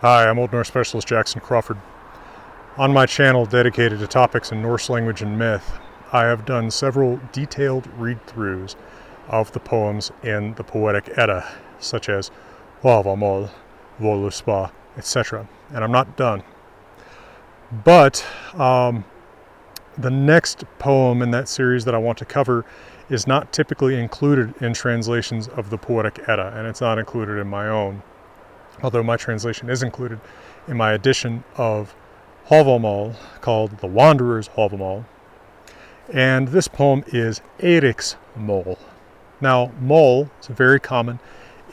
Hi, I'm Old Norse specialist Jackson Crawford. On my channel dedicated to topics in Norse language and myth, I have done several detailed read-throughs of the poems in the Poetic Edda, such as Valhalla, Voluspa, etc. And I'm not done. But the next poem in that series that I want to cover is not typically included in translations of the Poetic Edda, and it's not included in my own. Although my translation is included in my edition of Valhalla called The Wanderer's Valhalla. And this poem is Eiríksmál. Now, mál is very common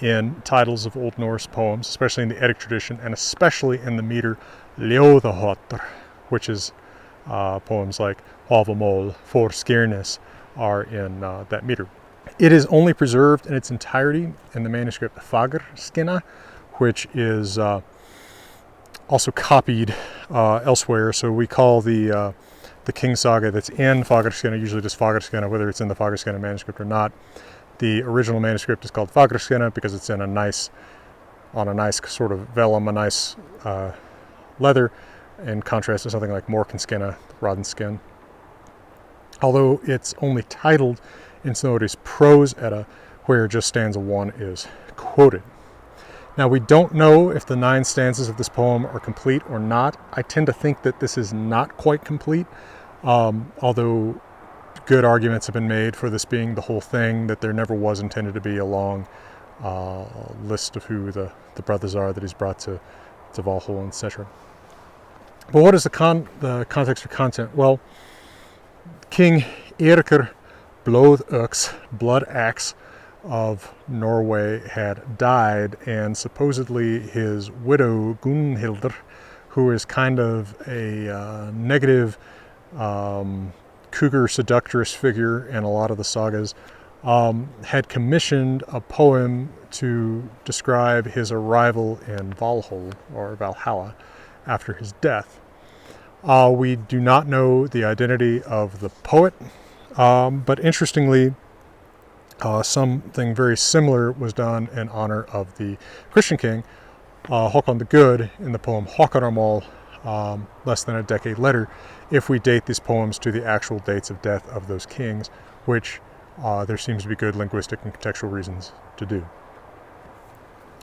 in titles of Old Norse poems, especially in the Eddic tradition, and especially in the meter Ljóðaháttr, which is poems like Valhalla, For Skirnis are in that meter. It is only preserved in its entirety in the manuscript Fagurskinna, which is also copied elsewhere. So we call the King Saga that's in Fagurskinna usually just Fagurskinna, whether it's in the Fagurskinna manuscript or not. The original manuscript is called Fagurskinna because it's in on a nice sort of vellum, a nice leather, in contrast to something like Morkinskinna, rodden skin. Although it's only titled in Snorri's Prose Edda, where just stanza 1 is quoted. Now, we don't know if the 9 stanzas of this poem are complete or not. I tend to think that this is not quite complete, although good arguments have been made for this being the whole thing, that there never was intended to be a long list of who the brothers are that he's brought to Valhalla, etc. But what is the context or content? Well, King Eirik Bloodaxe of Norway had died, and supposedly his widow Gunhildr, who is kind of a negative cougar seductress figure in a lot of the sagas, had commissioned a poem to describe his arrival in Valhalla after his death. We do not know the identity of the poet, but interestingly, something very similar was done in honor of the Christian king, Håkon the Good, in the poem Håkonarmál, less than a decade later, if we date these poems to the actual dates of death of those kings, which there seems to be good linguistic and contextual reasons to do.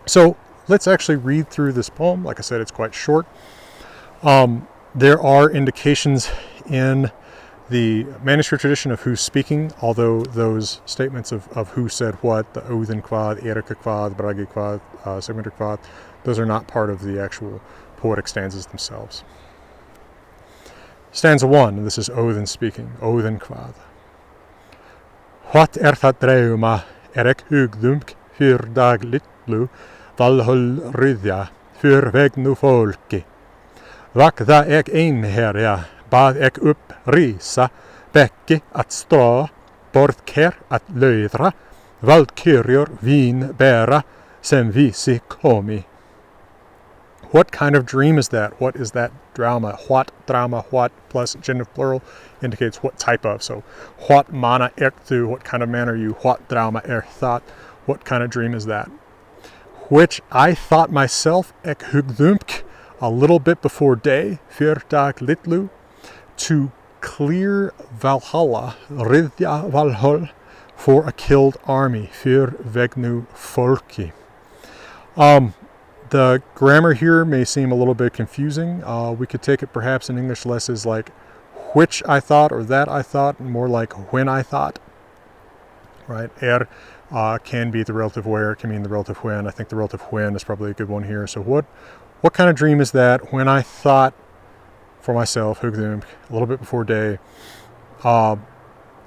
So let's actually read through this poem. Like I said, it's quite short. There are indications in the manuscript tradition of who's speaking, although those statements of who said what, the Odin Kvad, Erika Kvad, Bragi Kvad, Sigmundur Kvad, those are not part of the actual poetic stanzas themselves. Stanza 1, and this is Odin speaking, Odin Kvad. What það drauma Eirik hugdumk fyr dag litlu Valhall ryðja fyr vegnu fólki. Vakða ek einherja bað ek upp risa, bekki at stå, borðker at löðra, valdkyrjor vín bæra, sem vísi komi. What kind of dream is that? What is that drama? What drama, what plus genitive plural indicates what type of. So, what mana ertu, what kind of man are you? What drama thought, what kind of dream is that? Which I thought myself, ek hugdumk, a little bit before day, fyr dag litlu, to clear Valhalla, ryðja Valhall, for a killed army, fyr vegnu fólki. The grammar here may seem a little bit confusing. We could take it perhaps in English less as like which I thought or that I thought, and more like when I thought. Right? Can be the relative where, can mean the relative when. I think the relative when is probably a good one here. So what kind of dream is that? When I thought for myself, hugdum, a little bit before day,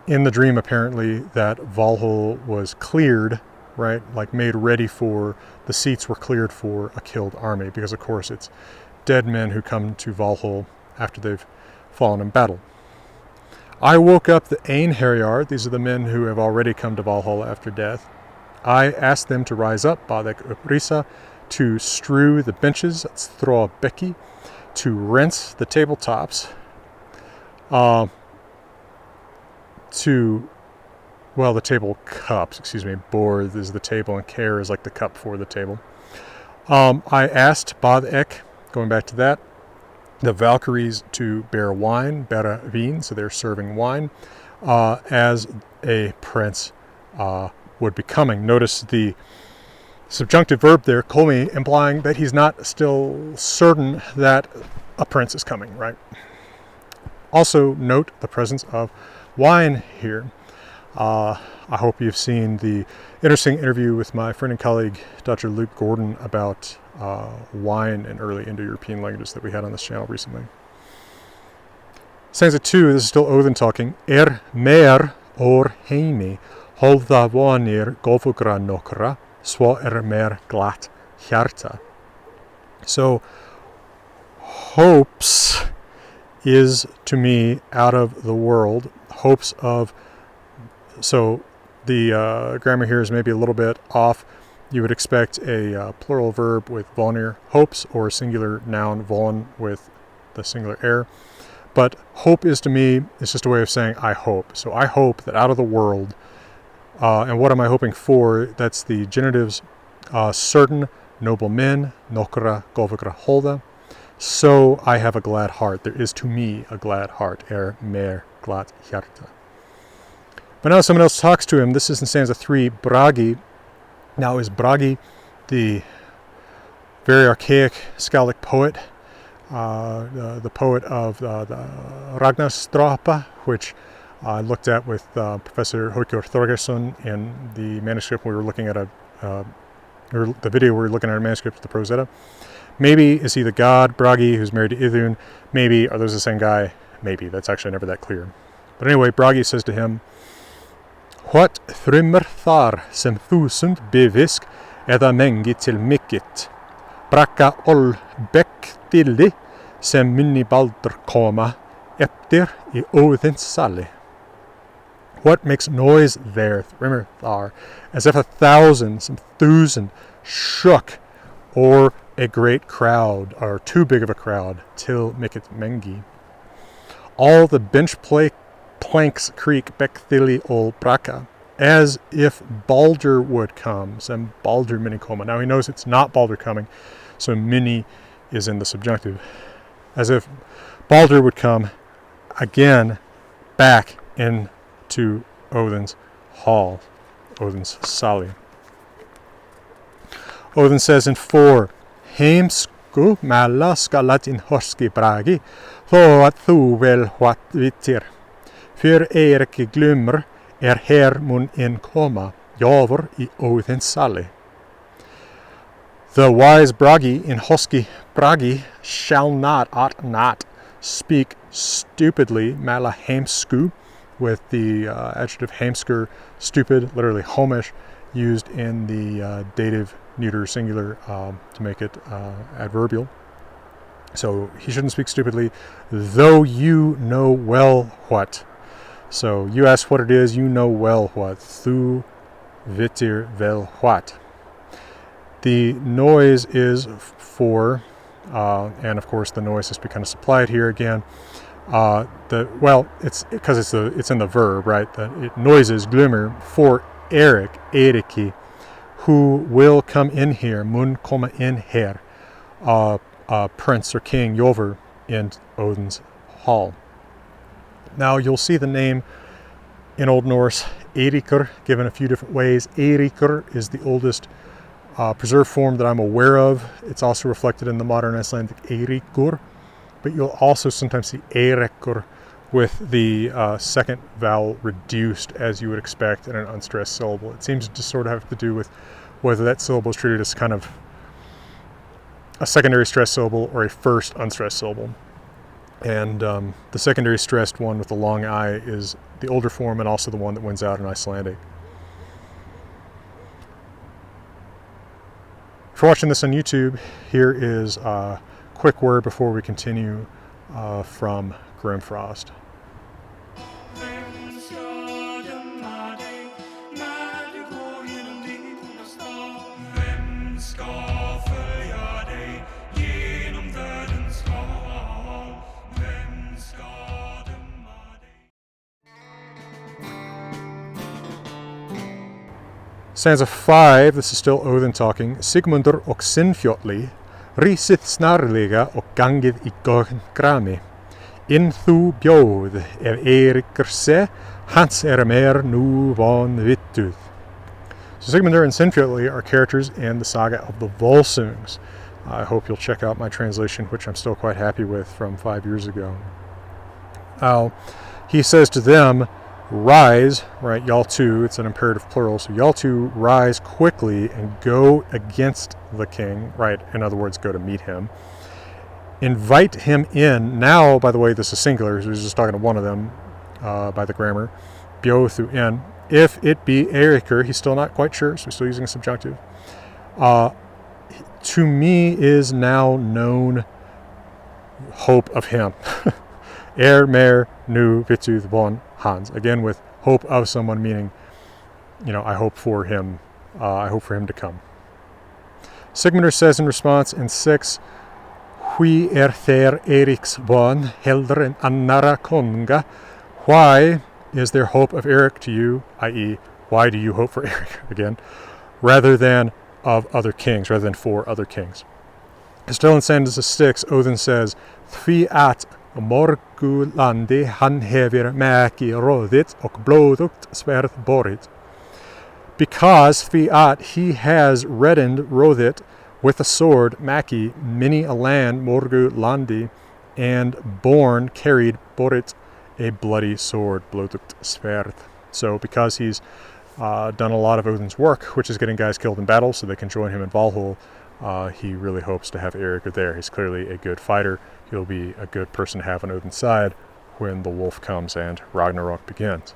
in the dream apparently that Valhalla was cleared, right, like made ready for, the seats were cleared for a killed army, because of course it's dead men who come to Valhalla after they've fallen in battle. I woke up the Einherjar, these are the men who have already come to Valhalla after death. I asked them to rise up, Badek Uprisa, to strew the benches, that's Throa Beki, to rinse the tabletops, the table cups, Borð is the table and care is like the cup for the table. I asked Bad Ek, going back to that, the Valkyries to bear wine, bære vin, so they're serving wine, as a prince would be coming. Notice the subjunctive verb there, komi, implying that he's not still certain that a prince is coming, right? Also note the presence of wine here. I hope you've seen the interesting interview with my friend and colleague, Dr. Luke Gordon, about wine in early Indo-European languages that we had on this channel recently. Stanza 2, this is still Odin talking. Mer or heimi, holda vonir gofugra nokra, svo mer glatt hjarta. So, hopes is to me out of the world. Hopes of, so the grammar here is maybe a little bit off. You would expect a plural verb with vonir, hopes, or a singular noun, von, with the singular air. But hope is to me, it's just a way of saying I hope. So I hope that out of the world, and what am I hoping for? That's the genitives, certain noble men, nokra, govikra, holda. So I have a glad heart. There is to me a glad heart. Mer glatt hjarta. But now someone else talks to him. This is in stanza 3, Bragi. Now is Bragi the very archaic Skaldic poet, the poet of the Ragnarstrapa, which I looked at with Professor Haukur Thorgeirsson in the manuscript we were looking at, or the video we were looking at a manuscript of the Prose Edda. Maybe is he the god Bragi who's married to Idun? Maybe are those the same guy? Maybe. That's actually never that clear. But anyway, Bragi says to him, What thrymmer thar sem þúsund bevisk eða mengi til mikitt, brakka ol bektilli sem minni baldur koma eftir I Óðins sali. What makes noise there, thrymmer thar, as if 1,000, some thousand, shook, or a great crowd, or too big of a crowd, till mikit mengi. All the bench planks creak bekthili ol braka, as if Baldur would come, some Baldur mini koma. Now he knows it's not Baldur coming, so mini is in the subjunctive. As if Baldur would come again back into Odin's hall, Odin's sali. Odin says in 4, Heimsku mæla skalat horski bragi, þó að þú vel what vittir. Fyr Eirik glumr her mun in koma, jovor I Óðins sali. The wise Bragi in Hoski Bragi shall not, ought not, speak stupidly, mæla heimsku, with the adjective heimskur, stupid, literally homish, used in the dative neuter singular to make it adverbial. So he shouldn't speak stupidly, though you know well what. So you ask what it is, you know well what. Thu vitir vel what. The noise is for, and of course the noise has been kind of supplied here again. It's because it's in the verb, right? It noises glummer for Eiriki, who will come in here, mun koma in her, prince or king, Jovr, in Odin's hall. Now you'll see the name in Old Norse, Eirikur, given a few different ways. Eirikur is the oldest preserved form that I'm aware of. It's also reflected in the modern Icelandic Eirikur, but you'll also sometimes see Eirikur with the second vowel reduced, as you would expect in an unstressed syllable. It seems to sort of have to do with whether that syllable is treated as kind of a secondary stressed syllable or a first unstressed syllable. And the secondary stressed one with the long I is the older form and also the one that wins out in Icelandic. If you're watching this on YouTube, here is a quick word before we continue from Grimfrost. Stanza 5, this is still Odin talking. Sigmundur och Sinfjotli risith snarlega och gangið í grami. In thu bjóð Eiríkr se, hans mer nú von vittuð. So Sigmundur and Sinfjotli are characters in the saga of the Volsungs. I hope you'll check out my translation, which I'm still quite happy with, from 5 years ago. He says to them, rise, right, y'all two, it's an imperative plural, so y'all two rise quickly and go against the king, right, in other words, go to meet him. Invite him in. Now, by the way, this is singular, so he's just talking to one of them by the grammar. Bjo through in. If it be Eiríkr, he's still not quite sure, so he's still using a subjunctive. To me is now known hope of him. Mer nu vittuð von hans. Again, with hope of someone, meaning, I hope for him. I hope for him to come. Sigmundur says in response in 6, Hví þeir Eiríksmál heldur en annarra konunga? Why is there hope of Eirik to you, i.e., why do you hope for Eirik again, rather than of other kings, rather than for other kings? Still in stanza 6, Odin says, Því at morgulandi hann hefur maki róðit og blóðugt sverð borið. Because því at he has reddened róðit with a sword, maki, many a land, morgulandi, and borne, carried, borið, a bloody sword, blóðugt sverð. So because he's done a lot of Odin's work, which is getting guys killed in battle so they can join him in Valhalla, he really hopes to have Eiríkr there. He's clearly a good fighter. He'll be a good person to have on Odin's side when the wolf comes and Ragnarok begins.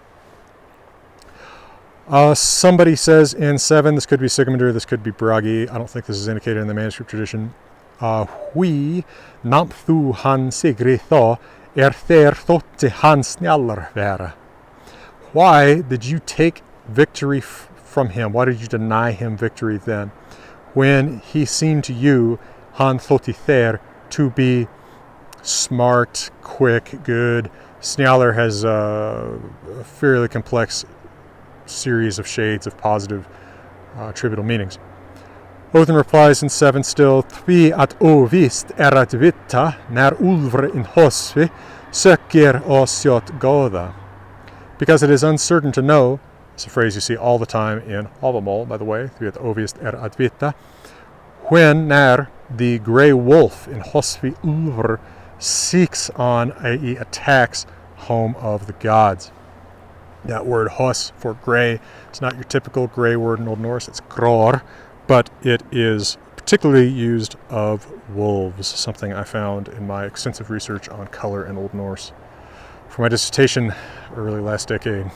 Somebody says in 7, this could be Sigmundur, this could be Bragi. I don't think this is indicated in the manuscript tradition. Hví namn hann sigri þá þeir þótti hann snjallar vera. Why did you take victory from him? Why did you deny him victory then, when he seemed to you, hann þótti þeir, to be smart, quick, good? Snjallar has a fairly complex series of shades of positive trivial meanings. Odin replies in 7 still, Því at óvíst at vita när úlfur in hosvi söker osjot góða. Because it is uncertain to know, it's a phrase you see all the time in Havamal, by the way, Því at óvíst at vita, when när the gray wolf in hosvi úlfur seeks on, i.e. attacks, home of the gods. That word hos for gray, it's not your typical gray word in Old Norse, it's gror, but it is particularly used of wolves, something I found in my extensive research on color in Old Norse for my dissertation early last decade.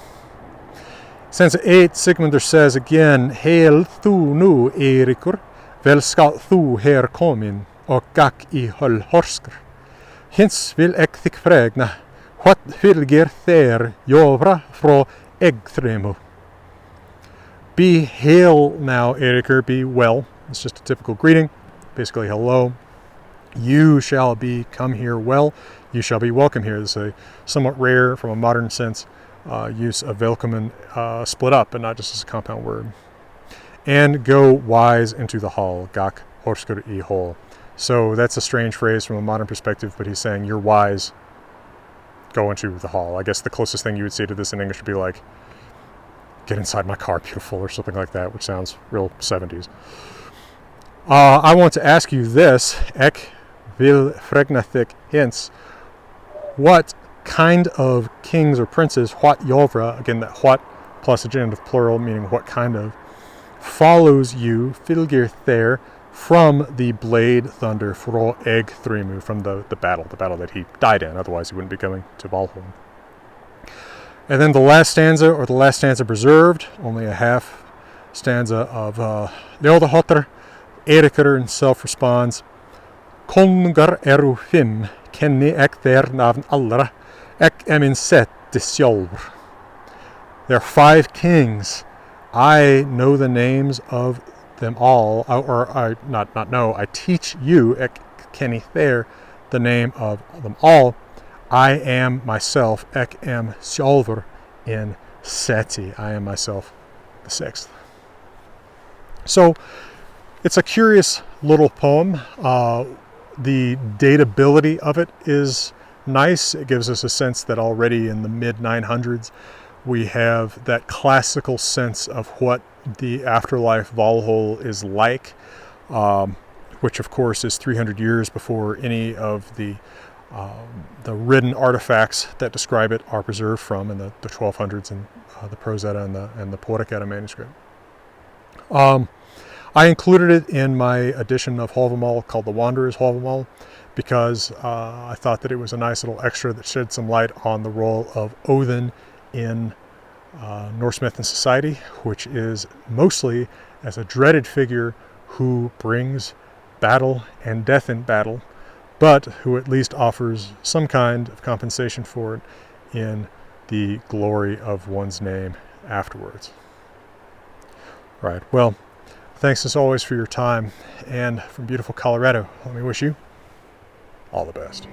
Stanza 8, Sigmundur says again, Hail þú nú, Eiríkur, vel skal þú her komin, og gakk í höll horskr. Hins vil ek þig fregna, what fylgir þeir jofra frá eggþremu. Be hail now, Eiríkr, be well. It's just a typical greeting, basically hello. You shall be come here well. You shall be welcome here. This is a somewhat rare, from a modern sense, use of velkomen split up, and not just as a compound word. And go wise into the hall, gak horskr í hall. So that's a strange phrase from a modern perspective, but he's saying you're wise, go into the hall. I guess the closest thing you would say to this in English would be like, get inside my car, beautiful, or something like that, which sounds real 70s. I want to ask you this, ek vil fregna þig hins, what kind of kings or princes, what jovra, again that what plus a genitive plural, meaning what kind of, follows you, fylgir þeir, from the blade thunder, frá eggþremu, from the battle that he died in, otherwise he wouldn't be coming to Valhalla. And then the last stanza preserved, only a half stanza of Ljóðaháttr. Eiríkr himself responds, Konungar eru fimm, kenni ek þeir nafn allra, ek min setti sjálfur. There are 5 kings. I know the names of them all, or I not know, I teach you, ek kenni þeir, the name of them all. I am myself, ek sjálfur in seti. I am myself the 6th. So it's a curious little poem. The datability of it is nice. It gives us a sense that already in the mid-900s we have that classical sense of what the afterlife Valhalla is like, which of course is 300 years before any of the written artifacts that describe it are preserved from in the 1200s and the Prose Edda and the Poetic Edda manuscript. I included it in my edition of Havamal called The Wanderer's Havamal because I thought that it was a nice little extra that shed some light on the role of Odin in Norse myth and society, which is mostly as a dreaded figure who brings battle and death in battle, but who at least offers some kind of compensation for it in the glory of one's name afterwards. Right, well, thanks as always for your time, and from beautiful Colorado, let me wish you all the best.